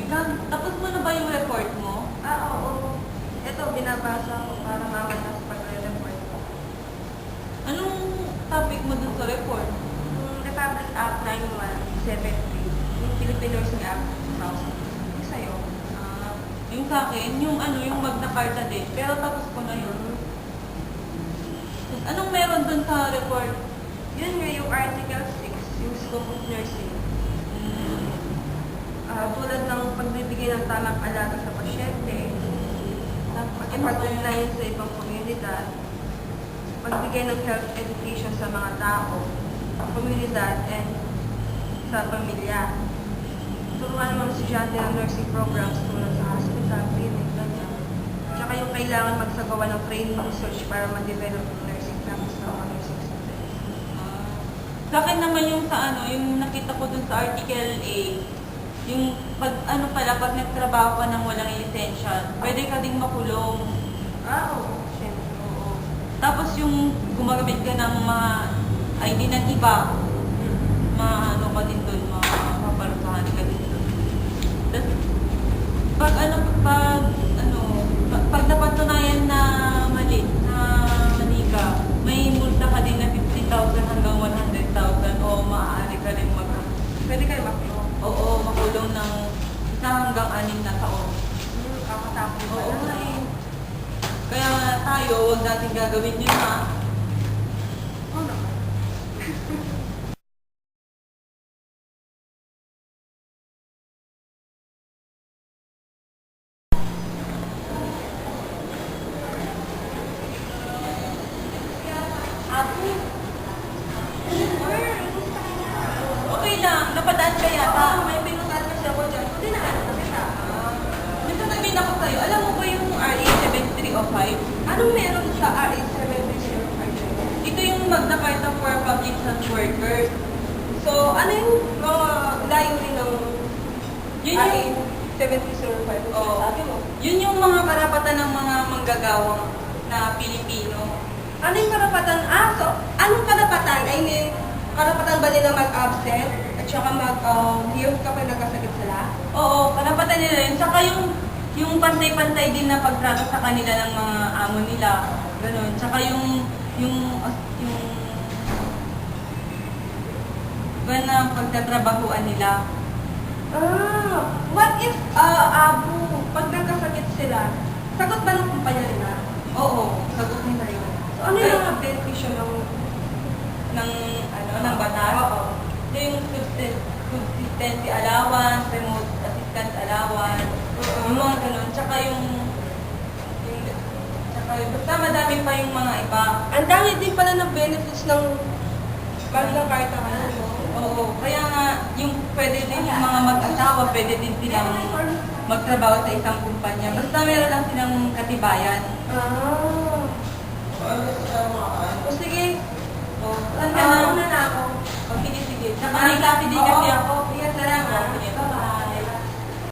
Tapos mo na ba yung report mo? Oo. Ito, binabasa ko para mamaya sa pagre-report ko. Anong topic mo dun sa report? Republic Act 9173. Yung Philippine Nursing Act 2000. Yung sa'yo. Yung sa akin, yung Magna Carta din. Pero tapos ko na yun. Anong meron dun sa report? Yun nga yung Article 6, yung scope of nursing. Tulad ng pagbibigay ng tamang alaga sa pasyente, pakipag-ugnayan sa ibang komunidad, pagbigay ng health education sa mga tao, komunidad, and sa pamilya. Turuan ng mga estudyante ng nursing programs tulad sa hospital, clinic, ganyan. Tsaka yung kailangan magsagawa ng training research para ma-develop yung nursing practice ng mga nursing students. Sa akin naman yung yung nakita ko dun sa Article A, yung pag nagtrabaho ka ng walang lisensya, pwede ka ding makulong. Oo, syempre. Oo. Tapos yung gumagamit ka ng mga ID ng iba, ka din dun, mapaparusahan ka din dun. Tapos, pag napatunayan na mali ka, may multa ka din na 50,000 hanggang 100,000 o maaari ka rin Pwede kayo makulong. Oo, makulong ng 1 hanggang 6 na taon. Kakatapos Oo, pa lang. eh. Kaya tayo, huwag natin gagawin yun ha. Oo naman. Okay lang, napadaan ka yata. May pinutan kasi ako dyan. Hindi na ano kita. Dito sabihin ako sa'yo, alam mo ba yung RA 7305? Anong meron sa RA 7305? Ito yung Magna Carta for Public Health Workers. So, ano yung mga layunin ng Yun RA yung, 7305? Oo. Sabi mo. yun yung mga karapatan ng mga manggagawang na Pilipino. Ano yung karapatan? So, anong karapatan? I mean, karapatan ba nila mag-absent? At saka mag-leave kapag nagkasakit sila? Oo, karapatan nila yun. Tsaka yung pantay-pantay din na pagtrato sa kanila ng mga amo nila. Ganun. Tsaka yung na pagtatrabahuan nila. What if, pag nagkasakit sila, sagot ba ng kumpanya nila? Oo, sagot nila yun. So, ano yung mga beneficyo ng batas? Oo. Ito yung subsistency allowance, remote assistance allowance, yung mga ganun. Tsaka basta madami pa yung mga iba. Ang dami din pala ng benefits ng Magna Carta ngayon, no? Oo, kaya nga, yung pwede din yung mga mag-asawa, pwede din silang magtrabaho sa isang kumpanya. Basta meron lang silang katibayan. O sige, O, saan ka na? una na ako. O, sige. Tsaka may copy din kasi